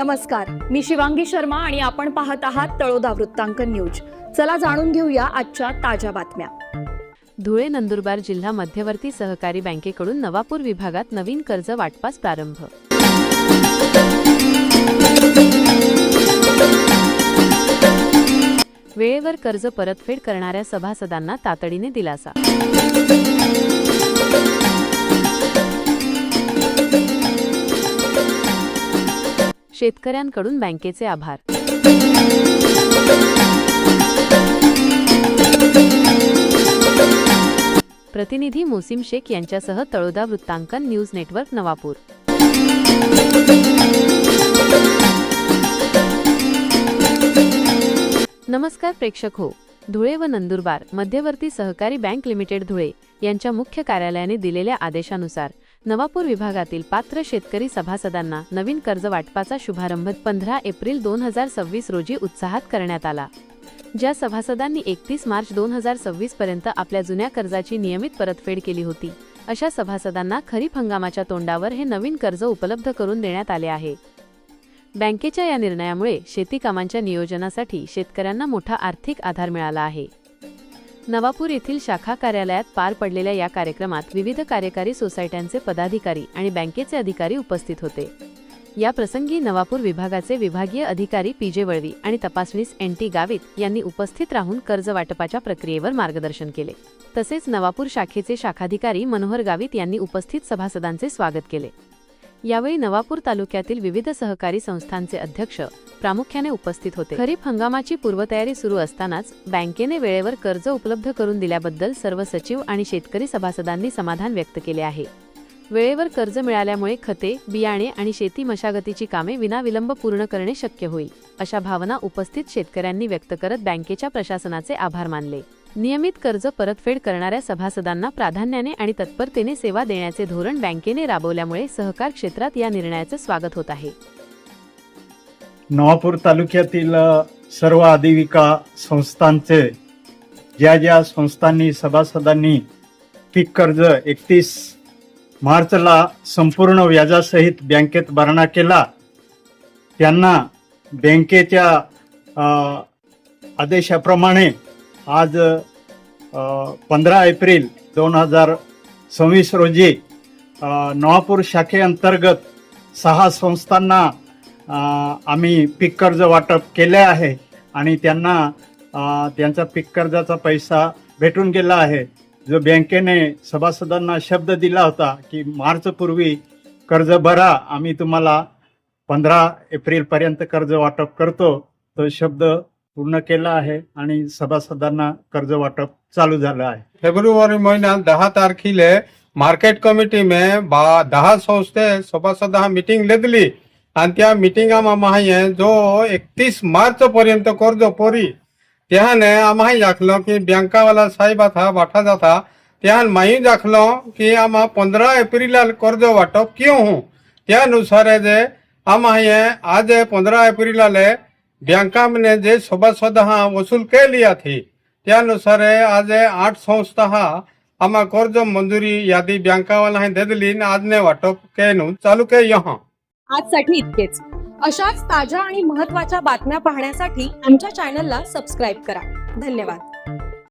नमस्कार, मी शिवांगी शर्मा आणि आपण पाहत आहात तळोदा वृत्तांकन न्यूज। चला जाणून घेऊया आजच्या ताज्या बातम्या। धुळे नंदुरबार जिल्हा मध्यवर्ती सहकारी बँकेकडून नवापूर विभागात नवीन कर्ज वाटपास प्रारंभ। वेळेवर कर्ज परतफेड करणाऱ्या सभासदांना तातडीने दिलासा। शेतकऱ्यांकडून बँकेचे आभार। प्रतिनिधी मोसिम शेख यांच्यासह तळोदा वृत्तांकन न्यूज नेटवर्क नवापूर। नमस्कार प्रेक्षक हो, धुळे व नंदुरबार मध्यवर्ती सहकारी बँक लिमिटेड धुळे यांच्या मुख्य कार्यालयाने दिलेल्या आदेशानुसार नवापूर विभागातील पात्र शेतकरी सभासदांना नवीन कर्ज वाटपाचा शुभारंभ 15 एप्रिल 2026 रोजी उत्साहात करण्यात आला। ज्या सभासदांनी 31 मार्च 2026 पर्यंत आपल्या जुन्या कर्जाची नियमित परतफेड केली होती, अशा सभासदांना खरीप हंगामाच्या तोंडावर हे नवीन कर्ज उपलब्ध करून देण्यात आले आहे। बँकेच्या या निर्णयामुळे शेती कामांच्या नियोजनासाठी शेतकऱ्यांना मोठा आर्थिक आधार मिळाला आहे। नवापूर येथील शाखा कार्यालयात पार पडलेल्या या कार्यक्रमात विविध कार्यकारी सोसायट्यांचे पदाधिकारी आणि बँकेचे अधिकारी उपस्थित होते। या प्रसंगी नवापूर विभागाचे विभागीय अधिकारी पीजे वळवी आणि तपासनीस NT गावित यांनी उपस्थित राहून कर्ज वाटपाच्या प्रक्रियेवर मार्गदर्शन केले। तसेच नवापूर शाखेचे शाखाधिकारी मनोहर गावित यांनी उपस्थित सभासदांचे स्वागत केले। यावेळी नवापूर तालुक्यातील विविध सहकारी संस्थांचे अध्यक्ष प्रामुख्याने उपस्थित होते। खरीप हंगामाची पूर्वतयारी सुरू असतानाच बँकेने वेळेवर कर्ज उपलब्ध करून दिल्याबद्दल सर्व सचिव आणि शेतकरी सभासदांनी समाधान व्यक्त केले आहे। वेळेवर कर्ज मिळाल्यामुळे खते, बियाणे आणि शेती मशागतीची कामे विनाविलंब पूर्ण करणे शक्य होईल, अशा भावना उपस्थित शेतकऱ्यांनी व्यक्त करत बँकेच्या प्रशासनाचे आभार मानले। नियमित कर्ज परतफेड करणाऱ्या सभासदांना प्राधान्याने आणि तत्परतेने सेवा देण्याचे धोरण बँकेने राबवल्यामुळे सहकार क्षेत्रात या निर्णयाचे स्वागत होत आहे। नवापूर तालुक्यातील सर्व आजीविका संस्थांचे ज्या संस्थांनी सभासदांनी पीक कर्ज 31 मार्चला संपूर्ण व्याजासहित बँकेत भरणा केला, त्यांना बँकेच्या आदेशाप्रमाणे आज 15 एप्रिल 2026 रोजी नवापूर शाखेअंतर्गत 6 संस्थांना आम्ही पीक कर्ज वाटप केले आहे आणि त्यांना त्यांचा पीक कर्जाचा पैसा भेटून गेला आहे। जो बँकेने सभासदांना शब्द दिला होता की मार्च पूर्वी कर्ज भरा, आम्ही तुम्हाला 15 एप्रिल पर्यंत कर्ज वाटप करतो, तो शब्द पूर्ण केला आहे आणि सभासदांना कर्ज वाटप चालू झालं आहे। फेब्रुवारी महिन्यात 10 तारखेला मार्केट कमिटी में 10 संस्थे सभासदा मीटिंग घेतली आणि त्या मीटिंगामध्ये जो 31 मार्च पर्यंत कर्ज पोरी त्याने आम्ही दाखलो की बँकावाला साहेब था वाटा जाता त्यान माही दाखलो की आम्हा 15 एप्रिल कर्ज वाटप क्यों हूँ, त्यानुसार जे आम्ही आज 15 एप्रिल बैंका ने जे सभासद वसूल के लिया थी त्यानुसार आज 8 संस्था आम्हा कर्ज मंजुरी यादी बैंका वाला दे दिली, आज ने वाटप के चालू के यहाँ। आजसाठी इतकेच। अशाच ताज्या आणि महत्त्वाच्या बातम्या पाहण्यासाठी आमच्या चॅनलला सबस्क्राइब करा। धन्यवाद।